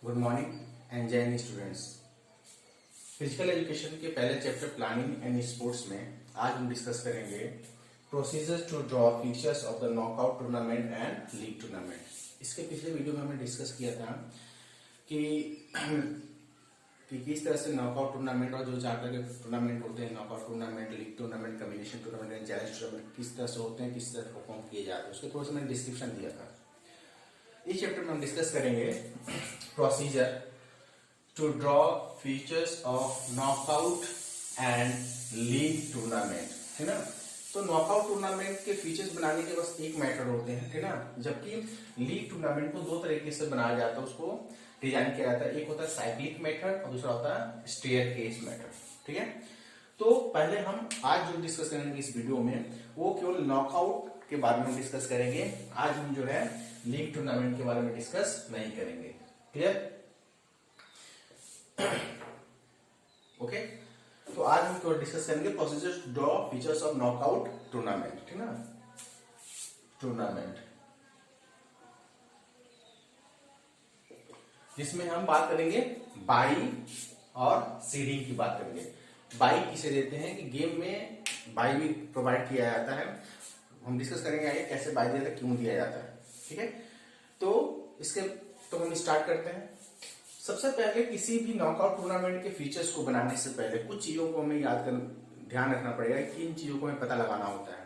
Good morning and जय Hind students. Physical education के पहले चैप्टर प्लानिंग एंड स्पोर्ट्स में आज हम डिस्कस करेंगे procedures to draw features of the knockout tournament and league tournament. इसके पिछले वीडियो में हमने डिस्कस किया था कि किस तरह से नॉकआउट टूर्नामेंट और जो चार तरह के टूर्नामेंट होते हैं, knockout tournament, league tournament, combination tournament and challenge tournament, किस तरह से होते हैं, किस तरह परफॉर्म किए जाते हैं, उसके थोड़ा सा मैंने डिस्क्रिप्शन दिया था। इस चैप्टर में हम डिस्कस करेंगे procedure to draw features of knockout and league tournament, है ना। तो नॉकआउट टूर्नामेंट के फीचर्स बनाने के बस एक मेथड होते हैं, है ना, जबकि लीग टूर्नामेंट को दो तरीके से बनाया जाता है, उसको डिजाइन किया जाता है। एक होता है साइक्लिक मेथड और दूसरा होता है स्टेयरकेस मेथड, ठीक है। तो पहले हम आज जो डिस्कस करेंगे इस वीडियो में वो केवल नॉकआउट के बारे में डिस्कस करेंगे। आज हम जो है लीग टूर्नामेंट के बारे में डिस्कस नहीं करेंगे। क्लियर? ओके, तो आज हम केवल डिस्कस करेंगे procedure to draw features of knockout tournament, ठीक ना, टूर्नामेंट, जिसमें हम बात करेंगे बाई और सीडिंग की बात करेंगे। बाई किसे देते हैं कि गेम में बाई भी प्रोवाइड किया जाता है। हम डिस्कस करेंगे आगे कैसे बाई दिया जाता है, क्यों दिया जाता है, ठीक है। तो हम स्टार्ट करते हैं। सबसे पहले किसी भी नॉकआउट टूर्नामेंट के फीचर्स को बनाने से पहले कुछ चीजों को हमें ध्यान रखना पड़ेगा कि इन चीजों को हमें पता लगाना होता है।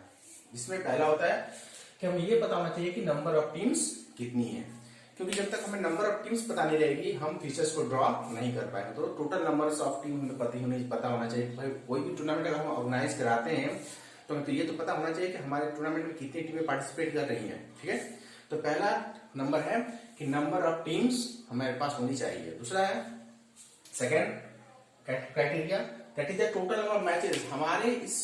जिसमें पहला होता है कि हमें ये पता होना चाहिए कि नंबर ऑफ टीम्स कितनी है, क्योंकि जब तक हमें नंबर ऑफ टीम्स पता नहीं रहेगी हम फीचर्स को ड्रॉ नहीं कर पाएंगे। तो टोटल नंबर ऑफ टीम हमें पता होना चाहिए। भाई कोई भी टूर्नामेंट अगर हम ऑर्गेनाइज कराते हैं तो ये तो पता होना चाहिए कि हमारे टूर्नामेंट में कितनी टीमें पार्टिसिपेट कर रही हैं, ठीक है। तो पहला नंबर है कि नंबर ऑफ टीम्स हमारे पास होनी चाहिए। दूसरा है second criteria, that is the total number of matches. हमारे इस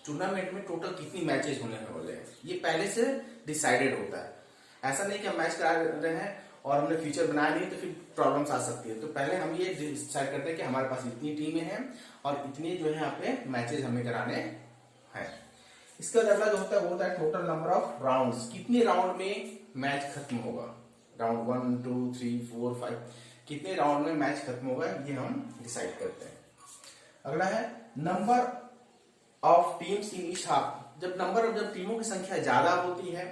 टूर्नामेंट में टोटल कितनी मैचेस होने वाले हैं, ये पहले से डिसाइडेड होता है। ऐसा नहीं कि हम मैच करा रहे हैं और हमने फीचर बनाया नहीं तो फिर प्रॉब्लम्स आ सकती है। तो पहले हम ये डिसाइड करते हैं कि हमारे पास इतनी टीमें हैं और इतनी जो है यहाँ पे मैचेस हमें कराने हैं। इसका अगला जो होता है वो होता है टोटल नंबर ऑफ राउंड्स। कितने राउंड में मैच खत्म होगा, राउंड 1 2 3 4 5, कितने राउंड में मैच खत्म होगा ये हम डिसाइड करते हैं। अगला है number of teams in each half. जब टीमों की संख्या ज्यादा होती है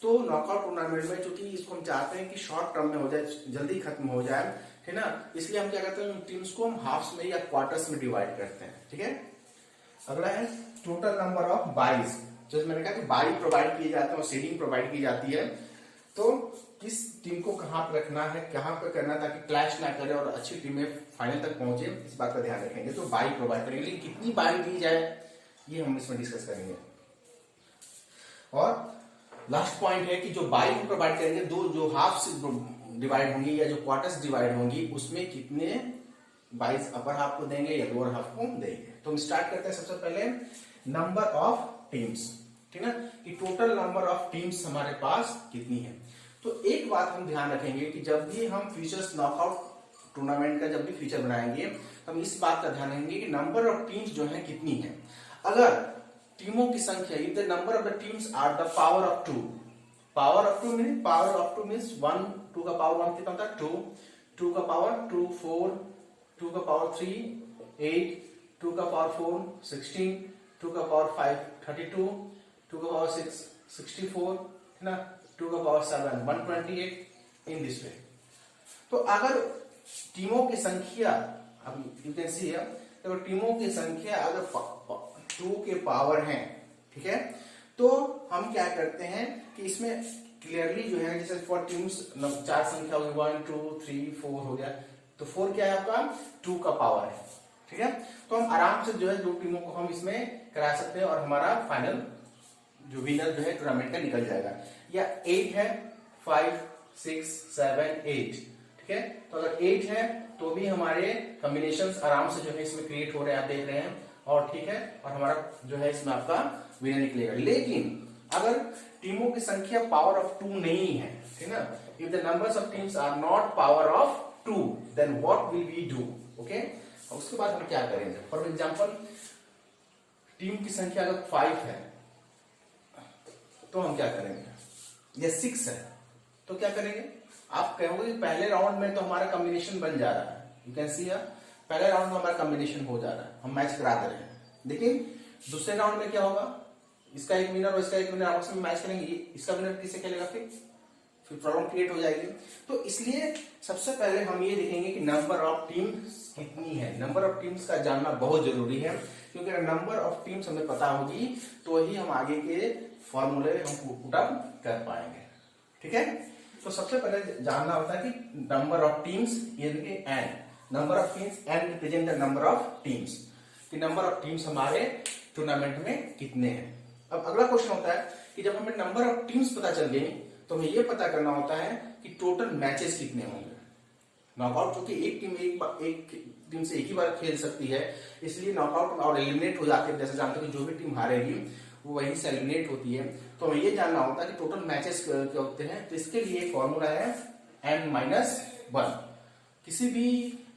तो नॉकआउट टूर्नामेंट में, चूंकि इसको हम चाहते हैं कि शॉर्ट टर्म में हो जाए, जल्दी खत्म हो जाए, है ना, इसलिए हम क्या करते हैं टीम्स को हम हाफ्स में या क्वार्टर्स में डिवाइड करते हैं, ठीक है। अगला है टोटल नंबर ऑफ बाइज। जैसे मैंने कहा कि बाई प्रोवाइड किए जाते हैं और सीडिंग प्रोवाइड की जाती है। तो किस टीम को कहां पर रखना है, कहां पर करना है ताकि क्लैश ना करे और अच्छी टीमें फाइनल तक पहुंचे, इस बात का ध्यान रखेंगे। तो बाई प्रोवाइड करेंगे, लेकिन कितनी बाई दी जाए ये हम इसमें डिस्कस करेंगे। और लास्ट पॉइंट है कि जो बाई हम प्रोवाइड करेंगे, दो जो हाफ डिवाइड होंगी या जो क्वार्टर्स डिवाइड होंगी, उसमें कितने बाइज अपर हाफ को देंगे या लोअर हाफ को देंगे। तो हम स्टार्ट करते हैं सबसे पहले नंबर ऑफ टीम्स, ठीक है, कि टोटल नंबर ऑफ टीम्स हमारे पास कितनी है। तो एक बात हम ध्यान रखेंगे कि जब भी हम फीचर्स नॉकआउट टूर्नामेंट का जब भी फीचर बनाएंगे हम इस बात का ध्यान रखेंगे कि नंबर ऑफ टीम्स जो है कितनी है। अगर टीमों की संख्या, if the number of the teams are the power of 2, power of 2 means 1 2 का पावर 1 कितना होता है 2, 2 का पावर 2 4, 2 का पावर 3 8, 2 का पावर 4 16, 2 का पावर 5 32, 2 का पावर 6 64, है ना, 2 का पावर 7 128 इन दिस वे। तो अगर टीमों की संख्या, अब यू कैन सी हियर, अगर टीमों की संख्या अगर 2 के पावर है, ठीक है, तो हम क्या करते हैं कि इसमें क्लियरली जो है, जैसे फॉर टीम्स चार संख्या होगी 1 2 3 4 हो गया, तो 4 क्या है आपका 2 का पावर है, ठीक है। तो हम आराम से जो है दो टीमों को हम इसमें करा सकते हैं और हमारा फाइनल जो विनर जो है टूर्नामेंट का निकल जाएगा। या 8 है 5 6 7 8, ठीक है। तो अगर 8 है तो भी हमारे कॉम्बिनेशंस आराम से जो है इसमें क्रिएट हो रहे हैं, आप देख रहे हैं, और ठीक है, और हमारा जो है इसमें आपका विनर निकलेगा। लेकिन अगर टीमों की संख्या पावर ऑफ 2 नहीं है, ठीक है ना, if the numbers of teams are not power of 2 then what will we do, okay. उसके बाद हम क्या करेंगे, फॉर एग्जांपल टीम की संख्या अगर 5 है तो हम क्या करेंगे, या 6 है तो क्या करेंगे, आप कहोगे कि पहले राउंड में तो हमारा कॉम्बिनेशन बन जा रहा है, यू कैन सी पहले राउंड में हमारा कॉम्बिनेशन हो जा रहा है, हम मैच करा दे रहे हैं। लेकिन दूसरे राउंड में क्या होगा, इसका एक विनर और इसका एक विनर आपस में मैच करेंगे, इसका विनर किससे खेलेगा, फिर प्रॉब्लम क्रिएट हो जाएगी। तो इसलिए सबसे पहले हम ये देखेंगे कि नंबर ऑफ टीम्स कितनी है। नंबर ऑफ टीम्स का जानना बहुत जरूरी है, क्योंकि अगर नंबर ऑफ टीम्स हमें पता होगी तो ही हम आगे के फॉर्मूले हम पुट अप कर पाएंगे। ठीक है, तो सबसे पहले जानना होता है कि नंबर ऑफ टीम्स, ये देखिए n, number of teams n represent the number of teams, कि नंबर ऑफ टीम्स हमारे टूर्नामेंट में कितने हैं। अब अगला क्वेश्चन होता है कि जब हमें नंबर ऑफ टीम्स पता चल गई तो हमें यह पता करना होता है कि टोटल मैचेस कितने होंगे। नॉकआउट चूंकि एक टीम से एक ही बार खेल सकती है, इसलिए नॉकआउट और एलिमिनेट हो जाते हैं। जैसे जानते हैं कि जो भी टीम हारेगी वो वहीं से एलिमिनेट होती है। तो हमें ये जानना होता है कि टोटल मैचेस क्या होते हैं। तो इसके लिए फॉर्मूला है n-1। किसी भी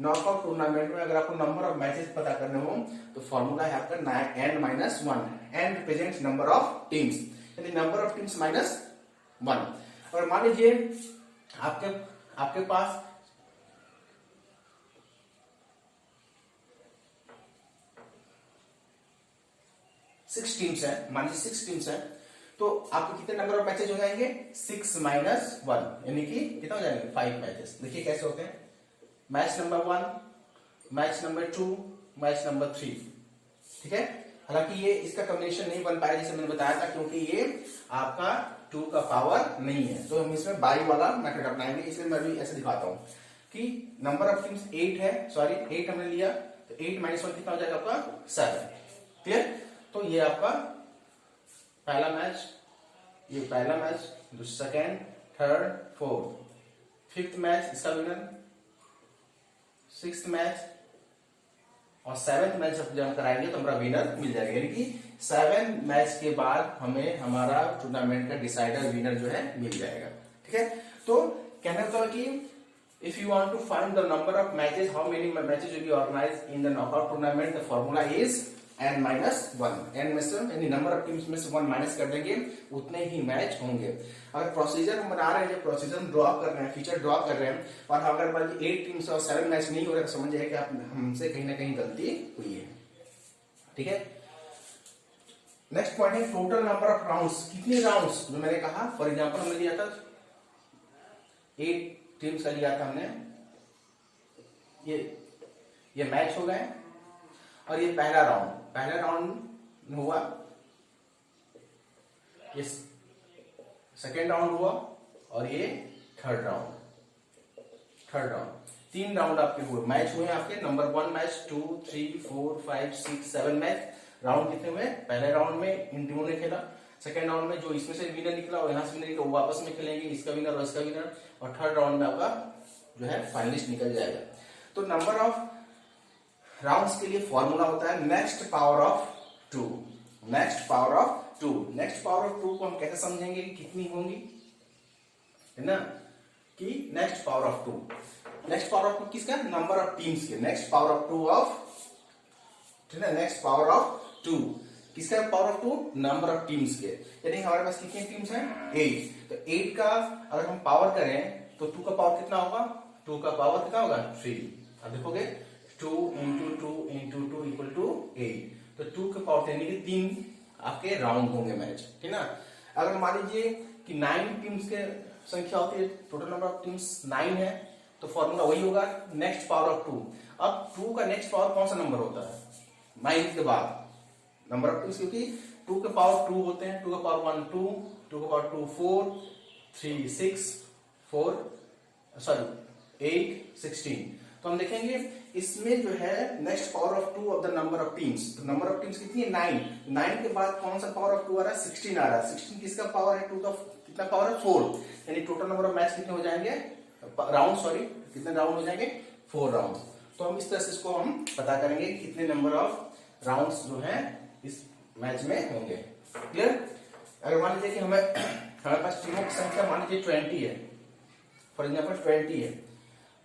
नॉकआउट टूर्नामेंट में अगर आपको नंबर ऑफ मैचेस पता करने हो तो फॉर्मूला है आपका n-1। n represents number of teams, यानी नंबर ऑफ टीम्स -1। और मान लीजिए आपके पास सिक्स टीम्स है, मान लीजिए 6 टीम्स है, तो आपके कितने नंबर ऑफ मैचेस हो जाएंगे, 6 - 1, यानी कि कितना हो जाएंगे, 5 मैचेस। देखिए कैसे होते हैं, match number 1, match number 2, match number 3। ठीक है, हालांकि ये इसका कॉम्बिनेशन नहीं बन पाया जैसे मैंने बताया था, क्योंकि ये आपका 2 का पावर नहीं है। तो हम इसमें बाई वाला मेथड अपनाएंगे। इसलिए मैं भी ऐसे दिखाता हूं कि नंबर ऑफ टीम्स 8 है, सॉरी 8 हमने लिया, तो 8 - 1 कितना हो जाएगा आपका 7। क्लियर, तो ये आपका पहला मैच, ये पहला match, second, third, fourth, 5th match इसका विनर, 6th मैच और 7th मैच जब हम कराएंगे तो हमारा विनर मिल जाएगा। यानी कि 7 मैच के बाद हमें हमारा टूर्नामेंट का डिसाइडर विनर जो है मिल जाएगा। ठीक है, तो कहना तो है कि if you want to find the number of matches, how many matches will be organised in the knockout tournament, the formula is n-1। n में से यानी नंबर ऑफ टीम्स में से 1 माइनस कर देंगे, उतने ही मैच होंगे। अगर प्रोसीजर हम बना रहे हैं, प्रोसीजर हम ड्रॉ कर रहे हैं, फीचर ड्रॉ कर रहे हैं, और अगर मान लीजिए 8 टीम्स और 7 मैच नहीं हो रहे, तो समझ जाइए कि आप हमसे कहीं ना कहीं गलती हुई है। ठीक है, नेक्स्ट पॉइंट है टोटल नंबर ऑफ राउंड्स, कितने राउंड्स। जो मैंने कहा फॉर एग्जाम्पल हमने लिया था 8 टीम्स का लिया था हमने, ये मैच हो गए, और ये पहला राउंड हुआ, ये सेकेंड राउंड हुआ, और ये थर्ड राउंड। 3 राउंड आपके हुए, मैच हुए आपके नंबर 1 मैच, 2, 3, 4, 5, 6, 7 मैच। राउंड कितने हुए, पहले राउंड में इन टीमों ने खेला, सेकेंड राउंड में जो इसमें से विनर निकला और यहां से विनर निकला वो आपस में खेलेंगे, इसका विनर और इसका विनर, और थर्ड राउंड में आपका जो है फाइनलिस्ट निकल जाएगा। तो नंबर ऑफ राउंड्स के लिए फॉर्मूला होता है next power of 2। Next power of 2 को हम कैसे समझेंगे कि कितनी होंगी, है ना, कि next power of 2। Next power of 2 किसका, नंबर ऑफ टीम्स के, नेक्स्ट पावर ऑफ 2 ऑफ, ठीक है, नेक्स्ट पावर ऑफ 2 किसका, power of 2 number of teams के। यानी हमारे पास कितनी टीम्स हैं, 8। तो 8 का अगर हम पावर करें तो 2 का पावर कितना होगा, 2 का पावर कितना होगा, 3। अब देखोगे 2 × 2 × 2 = 8। तो 2 के पावर यानी कि 3 आपके राउंड होंगे मैच, ठीक ना। अगर मान लीजिए कि 9 टीम्स के संख्या होती है, टोटल नंबर ऑफ टीम्स 9 है, तो फॉर्मूला वही होगा नेक्स्ट पावर ऑफ 2। अब 2 का नेक्स्ट पावर कौन सा नंबर होता है, 9 के बाद नंबर ऑफ टीम्स, क्योंकि 2 के पावर 2 होते हैं, 2 का पावर 1 2, 2 का पावर 2 4, 3 6, 8 16। तो हम देखेंगे इसमें जो है next power of 2 of the number of teams. तो नंबर ऑफ टीम्स कितनी है, 9 के बाद कौन सा पावर ऑफ 2 आ रहा है, 16 आ रहा है। 16 किसका पावर है, 2 का कितना पावर है, 4। यानी टोटल नंबर ऑफ मैच कितने हो जाएंगे, राउंड, सॉरी कितने राउंड हो जाएंगे, 4 राउंड। तो हम इस तरह से इसको हम पता करेंगे कितने नंबर ऑफ राउंड्स जो है इस मैच में होंगे। क्लियर। अगर मान लीजिए कि हमारे पास टीमों की संख्या मान लीजिए 20 है, फॉर एग्जाम्पल 20 है,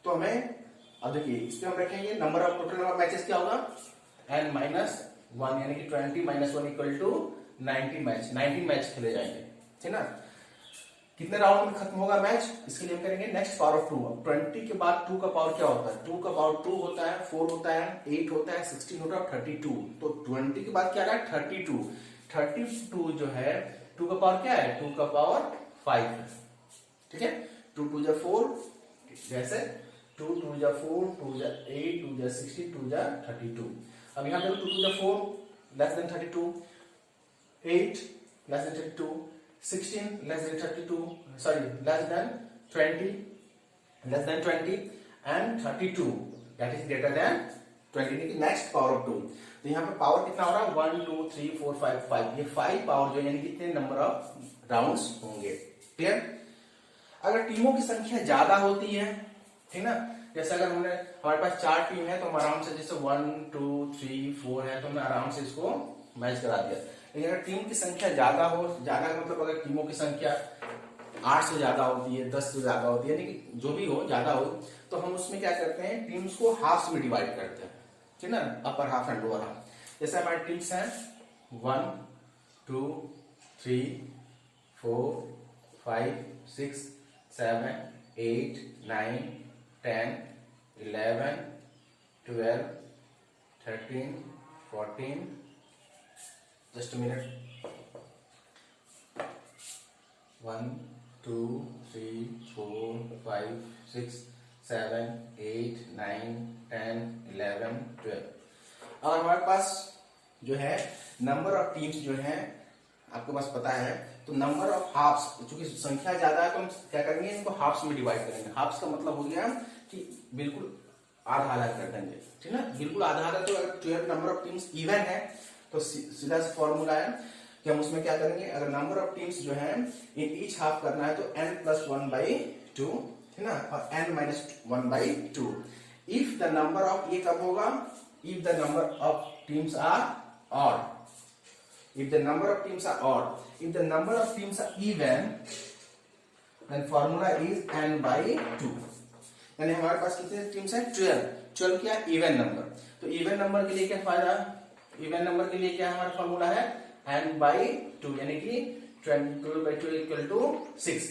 तो हमें अब देखिए इस पे हम रखेंगे number of total number matches क्या होगा, n-1, यानी कि 20 - 1 = 90 मैच, 90 मैच खेले जाएंगे, ठीक ना। कितने राउंड में खत्म होगा मैच, इसके लिए हम करेंगे नेक्स्ट पावर ऑफ 2। अब 20 के बाद 2 का पावर क्या होता है, 2 का पावर 2 होता है, 4 होता है, 8 होता है, 16 होता है, 32। तो 20 के बाद क्या आ रहा है 32। 32 जो है 2 का पावर क्या है, 2 का पावर 5 है, ठीक है। 2 2 जा 4, जैसे 2 2 जा 4, 2 जा 8, 2 जा 16, 2 जा 32। अब यहाँ पे 2 2 जा 4 less than 32, 8 less than 32, 16 less than 32, sorry less than 20, less than 20 and 32 that is greater than 20। Next power of 2। तो यहाँ पे पावर कितना हो रहा है 1 2 3 4 5 5, ये 5 पावर जो यानी कितने नंबर ऑफ राउंड्स होंगे, क्लियर। अगर टीमों की संख्या ज्यादा होती है, ठीक ना, जैसे अगर हमारे पास 4 टीम है तो हम आराम से जैसे 1 2 3 4 है तो हमने आराम से इसको मैच करा दिया। लेकिन अगर टीम की संख्या ज्यादा हो, ज्यादा मतलब अगर टीमों की संख्या 8 से ज्यादा होती है, 10 से ज्यादा होती है, यानी कि जो भी हो ज्यादा हो, तो हम उसमें क्या करते हैं टीम्स को हाफ्स में डिवाइड करते हैं, ठीक ना, upper half and lower half. जैसे हमारे टीम्स हैं 1 2 3 4 5 6 7 8 9 10 11 12 13 14, just a minute, 1 2 3 4 5 6 7 8 9 10 11 12। और हमारे पास जो है नंबर ऑफ टीम्स जो है आपके पास पता है, तो नंबर ऑफ हाफ्स, चूंकि संख्या ज्यादा है तो हम क्या करेंगे इनको हाफ्स में डिवाइड करेंगे। हाफ्स का मतलब हो गया कि बिल्कुल आधा आधा कर देंगे, ठीक ना, बिल्कुल आधा आधा। तो अगर 12 नंबर ऑफ टीम्स इवन है तो सीधा सा फॉर्मूला है कि हम उसमें क्या करेंगे, अगर नंबर ऑफ टीम्स जो है इन ईच हाफ करना है तो n+1/2, ठीक ना, और n-1/2। If the number of, ये कब होगा, if the number of teams are odd, if the number of teams are odd, if the number of teams are even, then formula is n/2। यानी हमारे पास कितने teams हैं 12। 12 क्या even number, तो even number के लिए क्या फायदा, इवन नंबर के लिए क्या हमारा फॉर्मूला है n/2, यानी कि 12/2 इक्वल टू 6।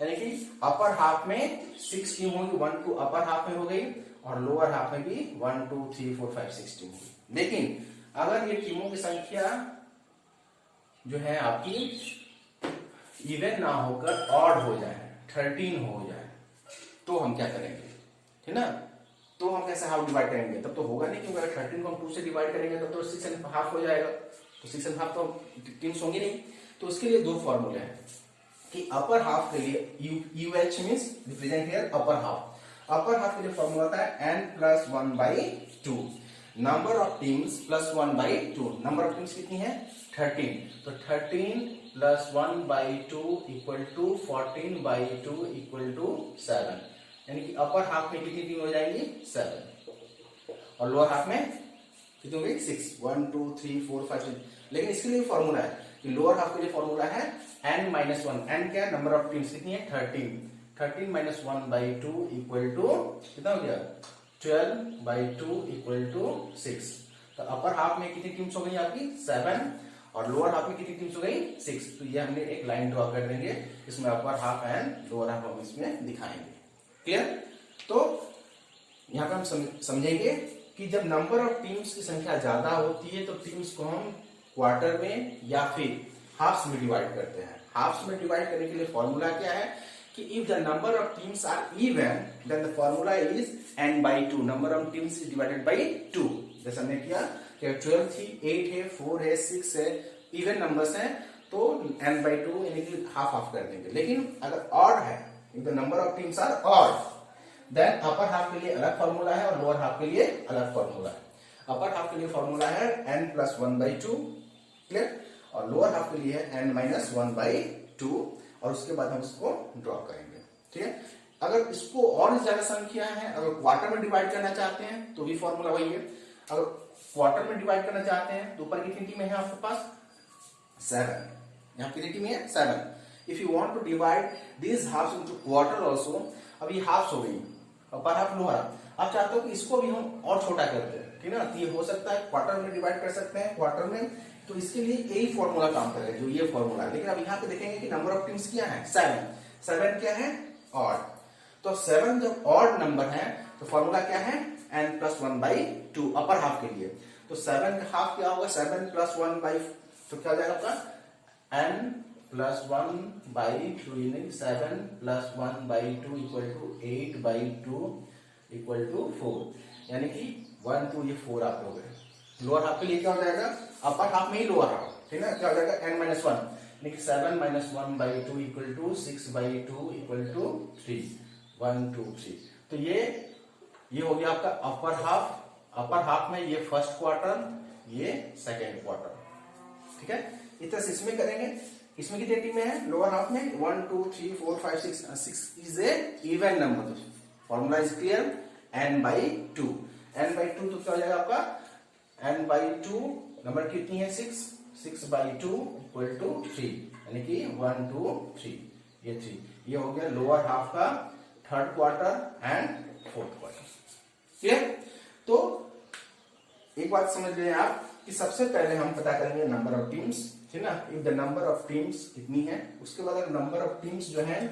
यानी कि अपर हाफ में 6 टीम होगी, 1 2 अपर हाफ में हो गई और लोअर हाफ में भी 1 2 3 4 5 6 टीम होगी। लेकिन अगर ये टीमों की संख्या जो है आपकी इवन ना होकर ऑड हो जाए, 13 हो जाए, तो हम क्या करेंगे, ठीक ना, तो हम कैसे हाफ डिवाइड करेंगे, तब तो होगा नहीं, क्योंकि अगर 13 को हम 2 से डिवाइड करेंगे तब तो 6.5 हो जाएगा, तो 6.5 तो टीम्स होंगी नहीं। तो उसके लिए दो फॉर्मूले हैं कि अपर हाफ के लिए UH means represent here upper half. Upper half के लिए फॉर्मूला होता है n+1/2, number of teams +1/2। Number of teams कितनी है 13, तो 13 + 1/2 इक्वल टू 14/2 इक्वल टू 7। यानी कि अपर हाफ में कितनी टीम हो जाएंगी 7, और लोअर हाफ में कितनी होगी 6, 1 2 3 4 5 6। लेकिन इसके लिए फॉर्मूला है कि लोअर हाफ के लिए फॉर्मूला है n-1। n क्या, नंबर ऑफ टीम्स कितनी है 13, 13 - 1/2 इक्वल टू कितना हो गया 12/2 इक्वल टू 6। तो अपर हाफ में कितनी टीम्स हो गई आपकी 7, और लोअर हाफ में कितनी टीम्स हो गई 6। तो ये हमने एक लाइन ड्रॉ कर देंगे, इसमें upper half and lower half हम इसमें दिखाएंगे, क्लियर। तो यहाँ पे हम समझेंगे कि जब नंबर ऑफ टीम्स की संख्या ज्यादा होती है तो टीम्स को हम क्वार्टर में या फिर हाफ्स में डिवाइड करते हैं। हाफ्स में डिवाइड करने के लिए फॉर्मूला क्या है कि if the number of teams are even then the formula is n/2, number of teams is divided by 2। जैसे हमने किया कि 12 थी, 8 है, 4 है, 6 है, इवन नंबर्स हैं तो n/2 यानी कि हाफ हाफ कर देंगे। लेकिन अगर ऑड है, if the number of teams are odd, then upper half के लिए अलग फॉर्मूला है और लोअर हाफ के लिए अलग फॉर्मूला है। अपर हाफ के लिए फॉर्मूला है n+1/2, क्लियर, और लोअर हाफ के लिए है n-1/2, और उसके बाद हम इसको ड्रॉ करेंगे, ठीक है। अगर इसको और ज्यादा संख्या है, अगर क्वार्टर में डिवाइड करना चाहते हैं तो भी फॉर्मूला वही है। अगर क्वार्टर में डिवाइड करना चाहते हैं तो ऊपर कितनी टीमें हैं आपके पास 7, यहाँ कितनी टीमें हैं 7। If you want to divide this halves into quarter also, अब ये हाफ्स हो गई, अपर हाफ लोअर हाफ, आप चाहते हो कि इसको भी हम और छोटा कर दें, ठीक है ना, तो ये हो सकता है क्वार्टर में डिवाइड कर सकते हैं, क्वार्टर में, तो इसके लिए यही फॉर्मूला काम करेगा जो ये फॉर्मूला है। लेकिन अब यहाँ पे देखेंगे कि नंबर ऑफ टीम्स क्या है 7, 7 क्या है? ऑड। तो 7 जब ऑड नंबर है तो फॉर्मूला क्या है? n+1/2 अपर हाफ के लिए। तो 7 का हाफ क्या होगा? 7+1/, तो क्या हो जाएगा आपका? n+1/2 यानी 7+1/2 = 8/2 = 4, यानी कि 1 2 ये 4 आप लोग हैं। लोअर हाफ के लिए क्या हो जाएगा? अपर हाफ में ही लोअर हाफ, ठीक है ना? क्या हो जाएगा? n-1 यानी कि 7-1/2 = 6/2 = 3, 1 2 3। तो ये हो गया आपका अपर हाफ। अपर हाफ में ये फर्स्ट क्वार्टर, ये सेकेंड क्वार्टर, ठीक है? इस तरह से इसमें करेंगे। इसमें कितनी टीमें हैं? लोअर हाफ में 1 2 3 4 5 6 6 is a even number. Formula is clear, n/2। n/2 तो क्या हो जाएगा आपका? n/2 नंबर कितनी है? 6, 6/2 = 3, यानी कि 1 2 3, ये 3। ये हो गया लोअर हाफ का third quarter and fourth quarter. Clear? तो एक बात समझ लें आप कि सबसे पहले हम पता करेंगे नंबर ऑफ टीम्स, ठीक ना? If the number of teams कितनी है, उसके बाद अगर नंबर ऑफ टीम्स जो है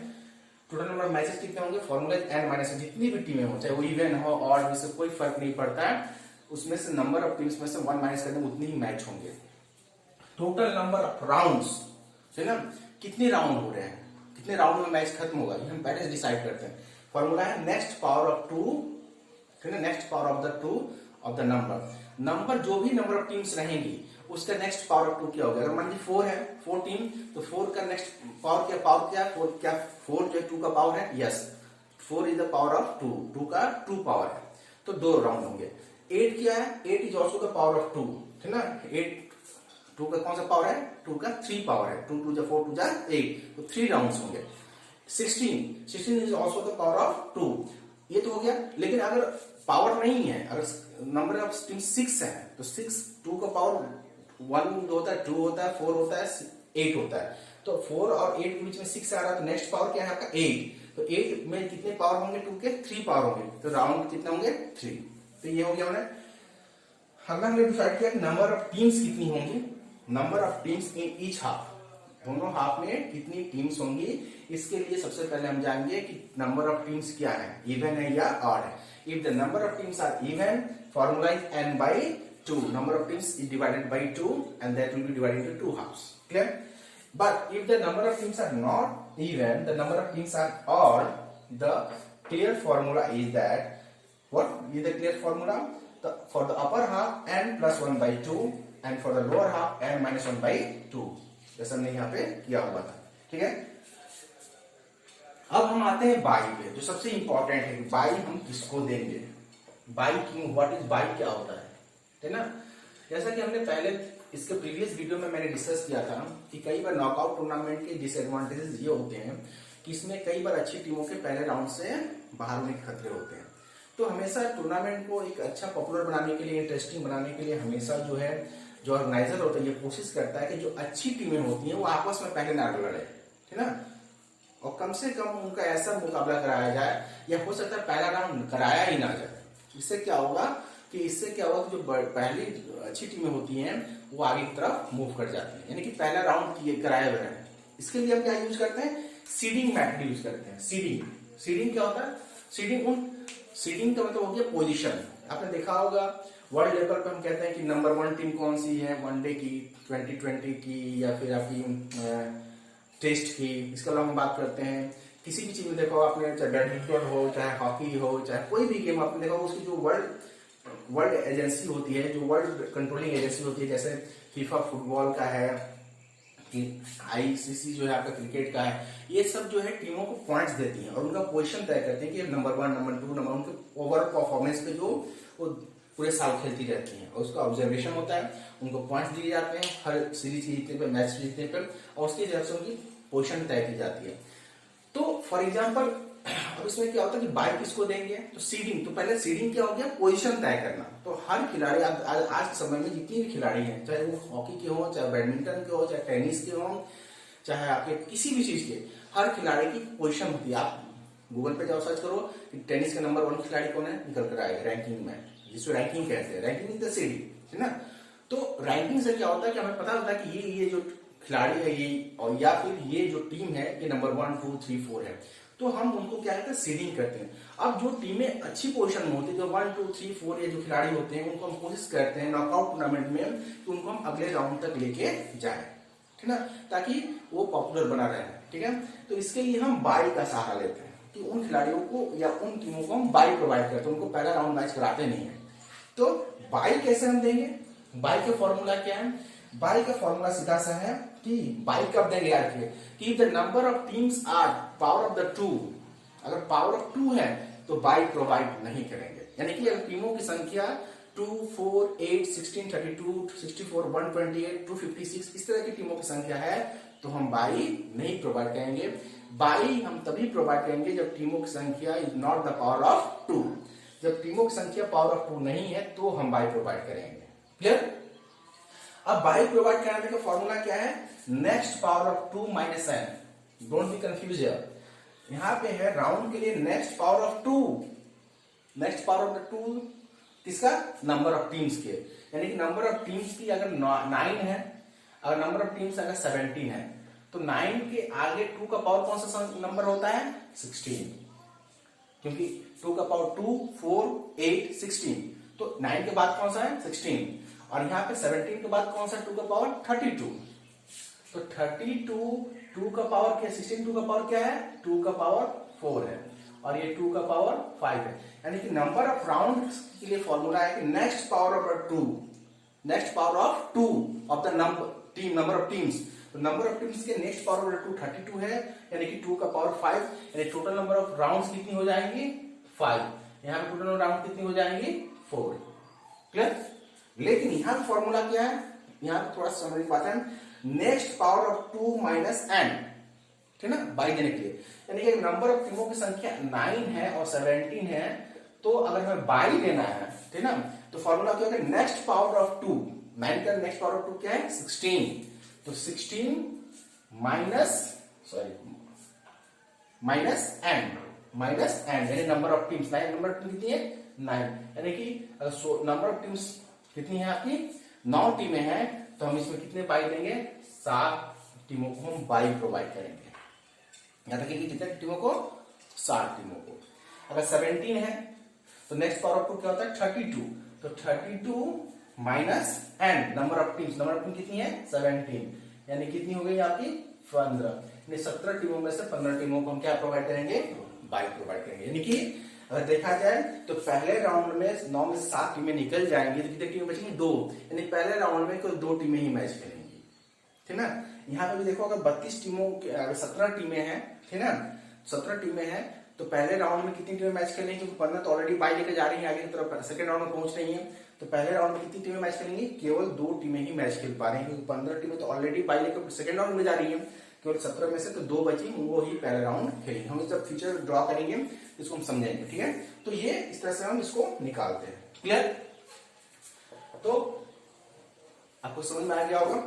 टोटल नंबर ऑफ मैचेस कितने होंगे, फॉर्मूला n-, जितनी भी टीमें हो, चाहे वो इवन हो ऑड, इससे कोई फर्क नहीं पड़ता है, उसमें से नंबर ऑफ टीम्स में से 1 माइनस करने में उतनी ही मैच होंगे। टोटल नंबर ऑफ राउंड्स, ठीक ना? कितने राउंड हो रहे हैं, कितने राउंड में मैच खत्म होगा, ये हम पहले डिसाइड करते हैं। फॉर्मूला है नेक्स्ट पावर ऑफ 2, ठीक है? Next power of the 2 of the number जो भी नंबर ऑफ टीम्स रहेंगी उसका नेक्स्ट पावर ऑफ 2 क्या होगा? अगर मान ली 4 है, 4 टीम, तो 4 का नेक्स्ट पावर क्या? 4 जो 2 का पावर है? Yes, 4 is the power of 2, 2 का 2 पावर है, तो 2 राउंड होंगे। 8 क्या है? 8 is also the power of 2, ठीक ना? 8 2 का कौन सा पावर है? 2 का 3 पावर है, 2 2 4 2 8, तो 3 राउंड्स होंगे। 16 is also the power of 2, ये तो हो गया। लेकिन अगर पावर नहीं है, अगर नंबर ऑफ टीम 6 है, तो 6 2 का पावर 1 होता है, 2 होता है, 4 होता है, 8 होता है। तो 4 और 8 के बीच में 6 आ रहा है, तो नेक्स्ट पावर क्या है आपका? 8। तो 8 में कितने पावर होंगे? 2 के 3 पावर होंगे, तो राउंड कितने होंगे? 3। तो ये हो गया मैंने। अगला हमने डिसाइड किया कि नंबर ऑफ टीम्स कितनी होंगी, number of teams in each half, दोनों हाफ में कितनी टीम्स होंगी। इसके लिए सबसे पहले हम जानेंगे कि नंबर ऑफ टीम्स क्या है, इवन है या ऑड है। If the number of teams are even, formula is n/2, number of teams is divided by 2 and that will be divided into 2 halves, clear? But if the number of teams are not even, the number of teams are odd, the clear formula is that, what is the clear formula? For the upper half n+1/2 and for the lower half n-1/2, जैसा हमने यहाँ पे किया हुआ था, ठीक है? अब हम आते हैं बाई पे, जो सबसे इंपॉर्टेंट है कि बाई हम किसको देंगे, बाई क्यों, व्हाट इज बाई, क्या होता है ना? जैसा कि हमने पहले इसके प्रीवियस वीडियो में मैंने डिस्कस किया था कि कई बार नॉकआउट टूर्नामेंट के डिसएडवांटेजेस ये होते हैं कि इसमें कई बार अच्छी टीमों के पहले राउंड से बाहर होने के खतरे होते हैं। तो हमेशा टूर्नामेंट को एक अच्छा पॉपुलर बनाने के लिए, इंटरेस्टिंग बनाने के लिए हमेशा जो है, जो ऑर्गेनाइजर होता है, ये कोशिश करता है कि जो अच्छी टीमें होती हैं वो आपस में पहले ना लड़े, ठीक ना? और कम से कम उनका ऐसा मुकाबला कराया जाए, या हो सकता है पहला राउंड कराया ही ना जाए। इससे क्या होगा कि जो पहली अच्छी टीमें होती हैं वो आगे की तरफ मूव कर जाती हैं, यानी कि पहला राउंड कराया हुआ है। इसके लिए हम क्या यूज करते हैं? सीडिंग मेथड यूज करते हैं। सीडिंग क्या होता है? सीडिंग का मतलब हो गया पोजीशन। आपने देखा होगा वर्ल्ड लेवल पे हम कहते हैं कि नंबर 1 टीम कौन सी है, वनडे की, 2020 की, या फिर आपकी टेस्ट की। इसके अलावा हम बात करते हैं किसी भी चीज में, देखो आपने, चाहे बैडमिंटन हो, चाहे हॉकी हो, चाहे कोई भी गेम आपने देखा, उसकी जो वर्ल्ड एजेंसी होती है, जो वर्ल्ड कंट्रोलिंग एजेंसी होती है, जैसे फीफा फुटबॉल का है, कि आईसीसी जो है आपका क्रिकेट का है, ये सब जो है टीमों को पॉइंट्स देती हैं और उनका पोजीशन तय करती है कि नंबर 1, नंबर 2, नंबर, उनके ओवरऑल परफॉर्मेंस पे जो वो पूरे साल खेलती रहती हैं, और उसका ऑब्जर्वेशन होता है, उनको पॉइंट्स दिए जाते हैं हर सीरीज जीतने पे, मैच जीतने पे, और उसकी हिसाब से उनकी पोजीशन तय की जाती है। तो फॉर एग्जाम्पल अब इसमें क्या होता है कि बाई किसको देंगे, तो सीडिंग। तो पहले सीडिंग क्या हो गया? पोजीशन तय करना। तो हर खिलाड़ी, आज के समय में जितनी भी खिलाड़ी हैं, चाहे वो हॉकी के हो, चाहे बैडमिंटन के हो, चाहे टेनिस के हो, चाहे आपके किसी भी चीज के, हर खिलाड़ी की पोजीशन होती है। आप गूगल पे जाओ, सर्च करो कि टेनिस के नंबर 1 खिलाड़ी कौन है, निकल कर आएगा रैंकिंग में, जिसको रैंकिंग कहते हैं। रैंकिंग इज द सीडिंग, है ना? तो रैंकिंग से क्या होता है कि हमें पता होता है कि ये जो खिलाड़ी है ये, और या फिर ये जो टीम है ये नंबर 1 2 3 4 है, तो हम उनको क्या कहते हैं, सीडिंग करते हैं। अब जो टीमें अच्छी पोजीशन में होती है, जो 1 2 3 4 ये जो खिलाड़ी होते हैं, उनको हम कोशिश करते हैं नॉकआउट टूर्नामेंट में कि उनको हम अगले राउंड तक लेके जाए, ठीक है ना, ताकि वो पॉपुलर बना रहे, ठीक है। तो इसके लिए हम बाई का सहारा लेते हैं कि उन खिलाड़ियों को या उन टीमों को हम बाई प्रोवाइड करते हैं, उनको पहला राउंड मैच कराते नहीं है। तो बाई कैसे हम देंगे, बाई का फॉर्मूला क्या है, बाई का फॉर्मूला सीधा सा है कि बाई कब देंगे यार, कि the number of teams are power of the 2, अगर पावर ऑफ 2 है तो बाई प्रोवाइड नहीं करेंगे, यानी कि अगर टीमों की संख्या 2 4 8 16 32 64 128 256 इस तरह की टीमों की संख्या है तो हम बाई नहीं प्रोवाइड करेंगे। बाई हम तभी प्रोवाइड करेंगे जब टीमों की संख्या is not the power of 2, जब टीमों की संख्या पावर ऑफ 2 नहीं है तो हम बाई प्रोवाइड करेंगे। क्लियर। अब बाई प्रोवाइड कराने का फॉर्मूला क्या है, next power of 2 minus n, don't be confuse. यहां पे है राउंड के लिए next power of 2, next power of the 2 किसका, नंबर ऑफ टीम्स के, यानी कि नंबर ऑफ टीम्स की अगर 9 है, अगर नंबर ऑफ टीम्स अगर 17 है तो 9 के आगे 2 का पावर कौन सा नंबर होता है, 16, क्योंकि 2 का पावर 2 4 8 16, तो 9 के बाद कौन सा है 16, और यहाँ पे 17 के बाद कौन सा 2 का पावर 32, तो 32 2 का पावर क्या, 16 2 का पावर क्या है, 2 का पावर 4 है, और ये 2 का पावर 5 है, यानी कि नंबर ऑफ राउंड के लिए फॉर्मूला है कि next power of 2, next power of 2 of the number of teams, तो नंबर ऑफ टीम्स के नेक्स्ट पावर ऑफ 2 32 है, यानी कि 2 का पावर 5, यानी टोटल नंबर ऑफ राउंड्स कितनी हो जाएंगी 5, यहाँ पे टोटल राउंड कितनी हो जाएंगी 4। क्लियर। लेकिन यहाँ पे फॉर्मूला क्या है, यहाँ पे थोड़ा समझने की बात है, next power of 2 minus n, ठीक है ना, बाई देने के लिए, यानी कि नंबर ऑफ टीमों की संख्या 9 है और 17 है, तो अगर हमें बाई देना है, ठीक है ना, तो फॉर्मूला क्या होगा, नेक्स्ट पावर ऑफ 2, 9 का नेक्स्ट पावर ऑफ 2 क्या है 16, तो 16 माइनस एन, यानी number of teams 9, number of team कितनी है 9, यानी कि नंबर ऑफ टीम्स कितनी है आपकी 9 टीमें हैं, तो हम इसमें कितने बाई देंगे, 7 टीमों को हम बाई प्रोवाइड करेंगे, याद रखिए कितने टीमों को, 7 टीमों को। अगर 17 है तो नेक्स्ट पावर ऑफ 2 क्या होता है 32, तो 32 minus n, number of teams, number of team कितनी है 17, यानी कितनी हो गई आपकी 15, यानी 17 टीमों में से 15 टीमों को हम क्या प्रोवाइड करेंगे, बाई प्रोवाइड करेंगे। यानी कि अगर देखा जाए तो पहले राउंड में 9 में से 7 टीमें निकल जाएंगी तो कितनी टीमें बचेंगी 2, यानी पहले राउंड में कोई 2 टीमें ही मैच खेलेंगी, ठीक ना। यहाँ पे भी देखो अगर 32 टीमों अगर 17 टीमें हैं, ठीक ना, 17 टीमें हैं तो पहले राउंड में कितनी टीमें मैच खेलेंगी, क्योंकि 15 तो ऑलरेडी बाई लेकर जा रही है आगे की तरफ, सेकंड राउंड में पहुंच रही है, तो पहले राउंड में कितनी टीमें मैच खेलेंगी, केवल 2 टीमें ही मैच खेल पा रही है, क्योंकि 15 टीमें तो ऑलरेडी बाई लेकर सेकंड राउंड में जा रही है, केवल 17 में से तो 2 बची, वो ही पहले राउंड खेलेंगे। हम जब फीचर ड्रॉ करेंगे इसको हम समझेंगे, ठीक है, तो ये इस तरह से हम इसको निकालते हैं। क्लियर। तो आपको समझ में आ गया होगा।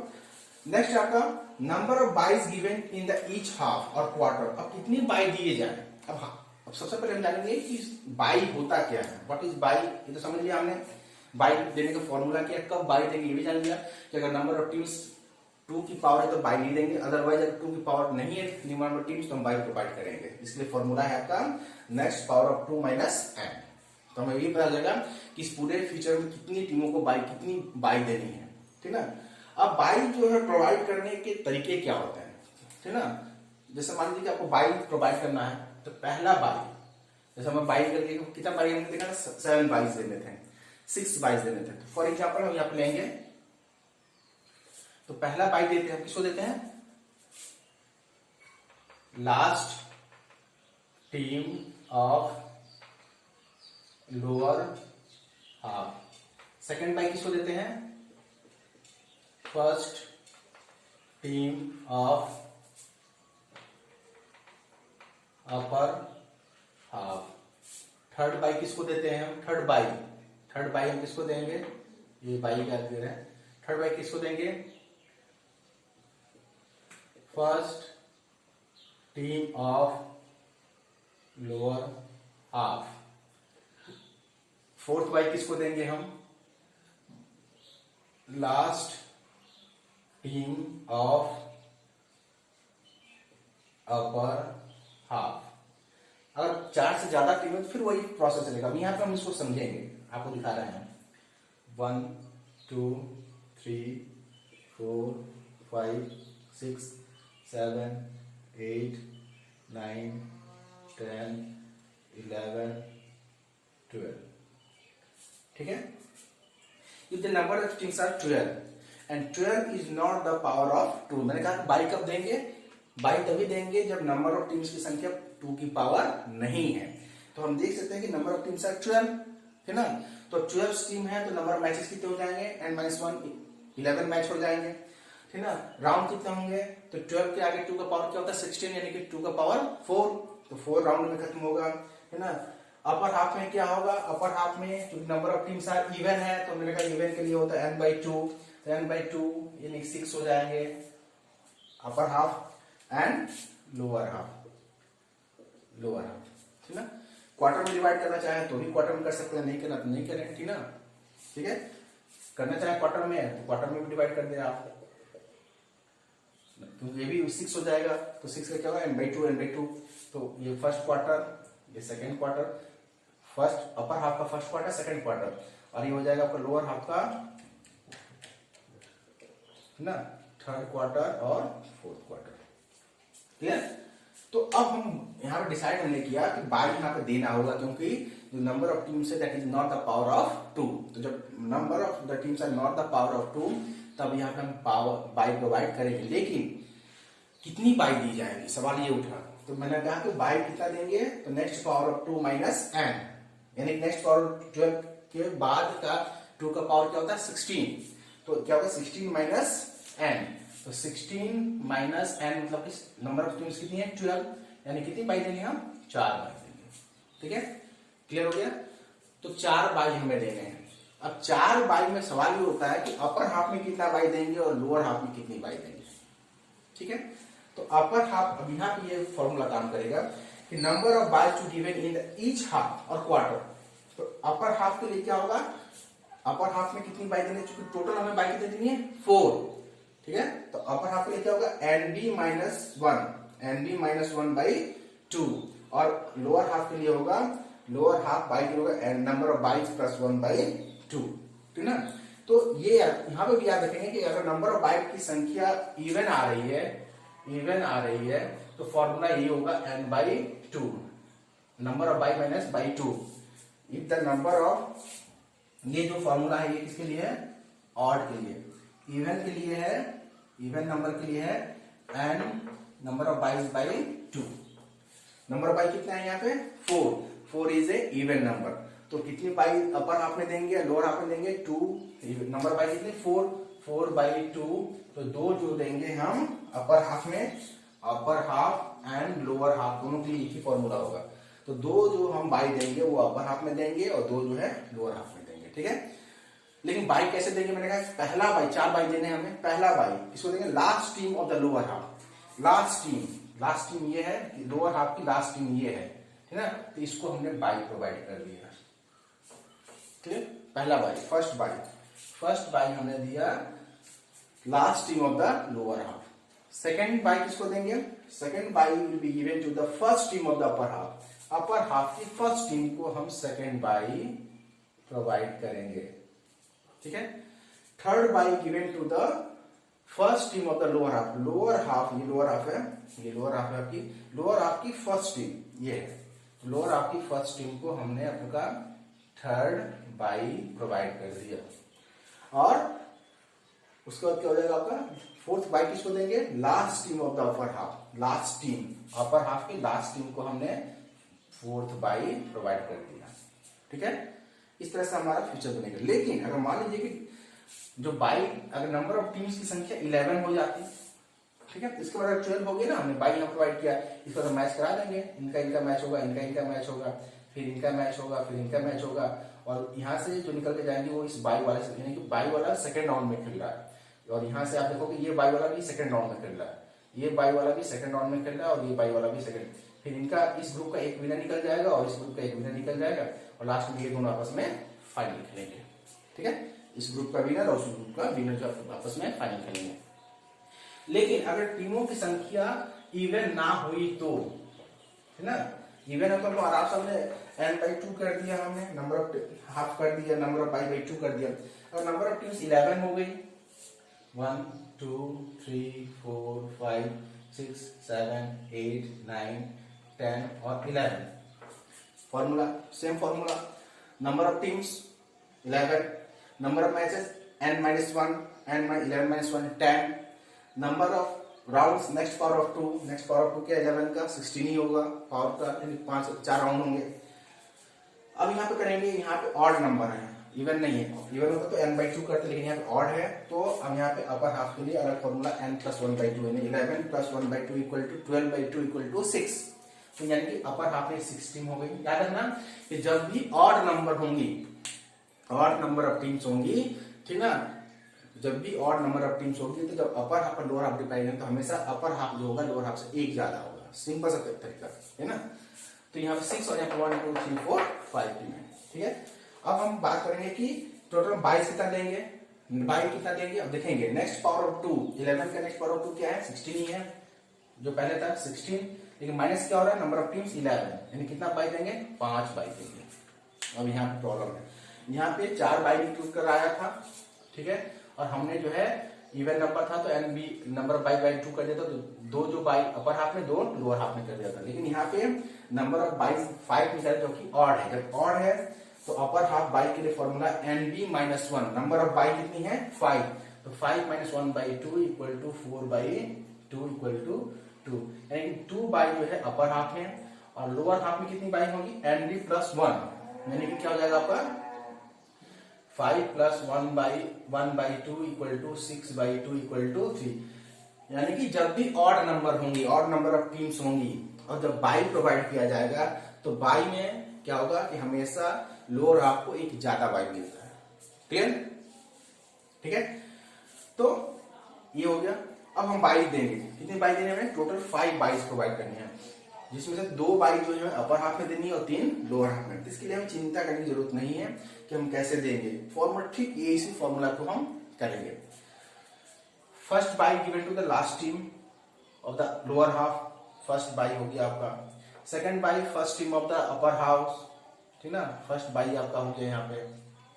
नेक्स्ट आपका number of byes given in the each half और क्वार्टर, अब कितनी बाई दिए जाए। अब सबसे पहले हम जानेंगे कि बाई होता क्या है, व्हाट इज बाई, ये तो समझ लिया हमने, बाई देने का फॉर्मूला क्या है, कब बाई देंगे ये भी जान लिया, कि अगर नंबर ऑफ टीम्स 2 की पावर है तो बाई नहीं देंगे, अदरवाइज अगर 2 की पावर नहीं है नंबर ऑफ टीम्स तो हम बाई प्रोवाइड करेंगे। इसलिए फॉर्मूला है आपका next power of 2 minus n, तो हमें ये पता चलेगा कि इस पूरे फीचर में कितनी टीमों को कितनी बाई देनी है, ठीक ना। अब बाई जो है प्रोवाइड करने के तरीके क्या होते हैं, ठीक ना, जैसे मान लीजिए आपको बाई प्रोवाइड करना है तो पहला बाई, जैसे हमें बाई करके कितना बाई हमने देखा 7 बाइज देने थे, 6 बाइज देने थे, तो फॉर एग्जाम्पल हम यहाँ पे लेंगे तो पहला बाई देते हैं, किसको देते हैं, last team of lower half. Second by किसको देते हैं, first team of upper half. Third by किसको देते हैं हम, थर्ड बाई हम किसको देंगे, ये बाई क्या दे रहे हैं, थर्ड बाई किसको देंगे, first team of lower half. Fourth by किसको देंगे हम, last team of upper half. अगर 4 से ज्यादा टीम है तो फिर वही प्रोसेस चलेगा। अभी यहाँ पे हम इसको समझेंगे, आपको दिखा रहे हैं। 1 2 3 4 5 6 7 8 9 10 11 12। ठीक है। If the number of teams are 12 and 12 is not the power of 2, मैंने कहा बाई कब देंगे, बाई तभी देंगे जब नंबर ऑफ टीम्स की संख्या 2 की पावर नहीं है। तो हम देख सकते हैं कि नंबर ऑफ टीम्स आर 12 है ना, तो 12 टीम है तो नंबर ऑफ मैचेस कितने हो जाएंगे, n-1 11 मैच हो जाएंगे, ठीक ना। राउंड कितने होंगे, तो 12 के आगे 2 का पावर क्या होता है 16, यानी कि 2 का पावर 4, तो 4 राउंड में खत्म होगा, है ना। अपर हाफ में क्या होगा, अपर हाफ में जो number of teams are even है तो मैंने कहा इवन के लिए होता है n/2, तो n/2 यानी 6 हो जाएंगे upper half and lower half, ठीक ना। क्वार्टर में डिवाइड करना चाहे तो भी क्वार्टर में कर सकते हैं, नहीं करना तो नहीं करें, ठीक ना। ठीक है, करना चाहे क्वार्टर में तो क्वार्टर में भी डिवाइड कर दे आप, तो ये भी 6 हो जाएगा, तो 6 का क्या होगा n/2, तो ये फर्स्ट क्वार्टर, ये second quarter, first upper half का फर्स्ट क्वार्टर, सेकंड क्वार्टर, और ये हो जाएगा आपका लोअर हाफ का ना थर्ड क्वार्टर और फोर्थ क्वार्टर। क्लियर। तो अब हम यहाँ पे डिसाइड हमने किया कि बाई यहाँ पे देना होगा, क्योंकि जो नंबर ऑफ टीम्स है that is not the power of 2, तो जब number of the teams are not the power of 2 तब यहाँ पे हम पावर बाई प्रोवाइड करेंगे। लेकिन कितनी बाई दी जाएगी, सवाल ये उठा, तो मैंने कहा कि बाई कितना देंगे, तो next power of 2 minus n, यानी नेक्स्ट पावर 12 के बाद का 2 का पावर क्या होता है 16, तो क्या होगा 16 माइनस n, तो 16 माइनस n मतलब कि नंबर ऑफ टीम्स कितनी है 12, यानी कितनी बाई देंगे हम 4 बाई देंगे। ठीक है, क्लियर हो गया। तो 4 बाई हमें देने हैं। अब 4 बाई में सवाल ये होता है कि अपर हाफ में कितना बाई देंगे और लोअर हाफ में कितनी बाई देंगे। ठीक है, तो अपर हाफ, अब यहाँ पे ये फॉर्मूला काम करेगा कि number of byes to given in each half और क्वार्टर। तो अपर हाफ के लिए क्या होगा, अपर हाफ में कितनी बाई देनी, चूंकि टोटल हमें बाई कितनी देनी है 4। ठीक है, तो अपर हाफ के लिए क्या होगा nb-1/2, और लोअर हाफ के लिए होगा लोअर हाफ बाई होगा नंबर ऑफ बाइज प्लस 1/2, ठीक ना। तो ये यहाँ पे भी याद रखेंगे कि अगर नंबर ऑफ बाइट की संख्या इवन आ रही है तो फॉर्मूला ये होगा n/2, number of bite minus by 2। If the number of, ये जो फॉर्मूला है ये किसके लिए है, ऑड के लिए, इवन के लिए है, इवन नंबर के लिए है n number of byes bye 2। Number of bye कितना है यहाँ पे 4 इज ए इवन नंबर, तो कितनी बाई अपर हाफ में देंगे लोअर हाफ में देंगे 2, नंबर बाई कितने 4/2, तो 2 जो देंगे हम अपर हाफ में, upper half and lower half दोनों के लिए एक ही फॉर्मूला होगा, तो 2 जो हम बाई देंगे वो अपर हाफ में देंगे और 2 जो है लोअर हाफ में देंगे। ठीक है, लेकिन बाई कैसे देंगे, मैंने कहा पहला बाई, 4 बाई देने हमें, पहला बाई किसको देंगे, last team of the lower half, last team ये है, लोअर हाफ की लास्ट टीम ये है ना, तो इसको हमने बाई प्रोवाइड कर दिया। क्लियर, पहला बाई, फर्स्ट बाई हमने दिया last team of the lower half. Second bye किसको देंगे, second bye will be given to the first team of the upper half, upper half की फर्स्ट टीम को हम सेकेंड बाई प्रोवाइड करेंगे। ठीक है, third bye given to the first team of the lower half, lower half ये lower half है, ये lower half है आपकी, लोअर हाफ की फर्स्ट टीम ये है, लोअर हाफ की फर्स्ट टीम को हमने आपका थर्ड बाई प्रोवाइड कर दिया। और उसके बाद क्या हो जाएगा आपका फोर्थ बाई किसको देंगे, last team of the upper half, last team upper half की लास्ट टीम को हमने फोर्थ बाई प्रोवाइड कर दिया। ठीक है, इस तरह से हमारा फ्यूचर बनेगा। लेकिन अगर मान लीजिए कि जो बाई, अगर नंबर ऑफ टीम्स की संख्या 11 हो जाती, ठीक है, तो इसके बाद 12 हो गया ना, हमने बाई यहाँ प्रोवाइड किया, इसको तो मैच करा देंगे, इनका मैच होगा, इनका मैच होगा, फिर इनका मैच होगा, फिर इनका मैच होगा, और यहाँ से जो निकल के जाएंगे वो इस बाई वाले से, यानी कि बाई वाला सेकंड राउंड में खेल रहा है, और यहाँ से आप देखोगे ये बाई वाला भी सेकंड राउंड में खेल रहा है, ये बाई वाला भी सेकंड राउंड में खेल रहा है, और ये बाई वाला भी सेकंड, फिर इनका इस ग्रुप का एक विनर निकल जाएगा और इस ग्रुप का एक विनर निकल जाएगा, और लास्ट में ये दोनों आपस में फाइनल खेलेंगे। ठीक है, इस ग्रुप का विनर और उस ग्रुप का विनर जो आपस में फाइनल खेलेंगे। लेकिन अगर टीमों की संख्या इवन ना हुई तो, है ना, इवन है तो आराम से हमने n/2 कर दिया, हमने नंबर ऑफ हाफ कर दिया, नंबर ऑफ बाई 2 कर दिया, और नंबर ऑफ टीम्स 11 हो गई। 1 2 3 4 5 6 7 8 9 10 और 11। Formula same formula, number of teams 11, number of matches n-1, n-11-1 10, number of rounds next power of 2, next power of 2 क्या 11 का 16 ही होगा, पावर का 4 राउंड होंगे। अब यहाँ पे करेंगे, यहाँ पे ऑड नंबर है, इवन नहीं है, इवन होता तो n/2 करते, लेकिन यहाँ पे ऑड है, तो अब यहाँ पे अपर हाफ के लिए अलग फॉर्मूला n+1/2 यानी 11 + 1/2 = 12/2 = 6, तो यानी कि अपर हाफ में 16 हो गई। याद रखना कि जब भी ऑड नंबर होंगी, ऑड नंबर ऑफ टीम्स होंगी, ठीक ना, जब भी ऑड नंबर ऑफ टीम्स होगी तो जब अपर हाफ और लोअर हाफ डिवाइड है तो हमेशा अपर हाफ जो होगा लोअर हाफ से एक ज्यादा होगा, सिंपल सा तरीका है ना। तो यहाँ पे 6 और यहाँ पे 1 2 3 4 5 टीम है, ठीक है। अब हम बात करेंगे कि टोटल 22 कितना देंगे, 22 कितना देंगे। अब देखेंगे नेक्स्ट पावर ऑफ 2, 11 का नेक्स्ट पावर ऑफ 2 क्या है 16 ही है, जो पहले था 16, लेकिन माइनस क्या हो रहा है, नंबर ऑफ टीम्स 11, यानी कितना बाई देंगे 5 बाई देंगे। अब यहाँ पे प्रॉब्लम है, यहाँ पे 4 बाई इंक्लूड कर आया था, ठीक है, और हमने जो है इवन नंबर था तो एन बी नंबर बाई 2 कर दिया था, तो 2 जो बाई अपर हाफ में 2 लोअर हाफ में कर दिया था, लेकिन यहाँ पे नंबर ऑफ बाई 5 निकला जो कि ऑड है। जब ऑड है तो अपर हाफ बाई के लिए formula nb-1, number of by कितनी है 5, तो 5 - 1/2 = 4/2 = 2, यानी 2 बाई जो है अपर हाफ में, और लोअर हाफ में कितनी बाई होगी nb+1, यानी कि क्या हो जाएगा आपका 5 + 1/2 = 6/2 = 3, यानी कि जब भी ऑड नंबर होंगी, ऑड नंबर ऑफ टीम्स होंगी, और जब बाई प्रोवाइड किया जाएगा तो बाई में क्या होगा कि हमेशा लोअर हाफ को एक ज्यादा बाई मिलता है। क्लियर, ठीक है, तो ये हो गया। अब हम बाई देंगे, कितनी बाई देने में, टोटल 5 बाईस प्रोवाइड करनी है, जिसमें से 2 बाई जो है अपर हाफ में देनी है और 3 लोअर हाफ में। इसके लिए हमें चिंता करने की जरूरत नहीं है कि हम कैसे देंगे, फॉर्मूला ठीक ये इसी फॉर्मूला को हम करेंगे। First bye given to the last team of the lower half, first bye हो गया आपका। Second bye first team of the upper house, ठीक ना, फर्स्ट बाई आपका हो गया यहाँ पे,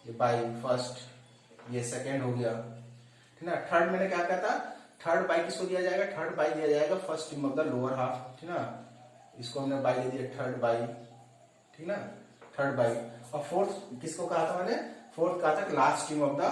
ये बाई फर्स्ट, ये सेकंड हो गया, ठीक ना। थर्ड मैंने क्या कहा था, थर्ड बाई किसको दिया जाएगा, थर्ड बाई दिया जाएगा first team of the lower half, ठीक ना, इसको हमने बाई दे दिया थर्ड बाई, ठीक ना, थर्ड बाई। और फोर्थ किसको कहा था मैंने, फोर्थ कहा था लास्ट टीम ऑफ द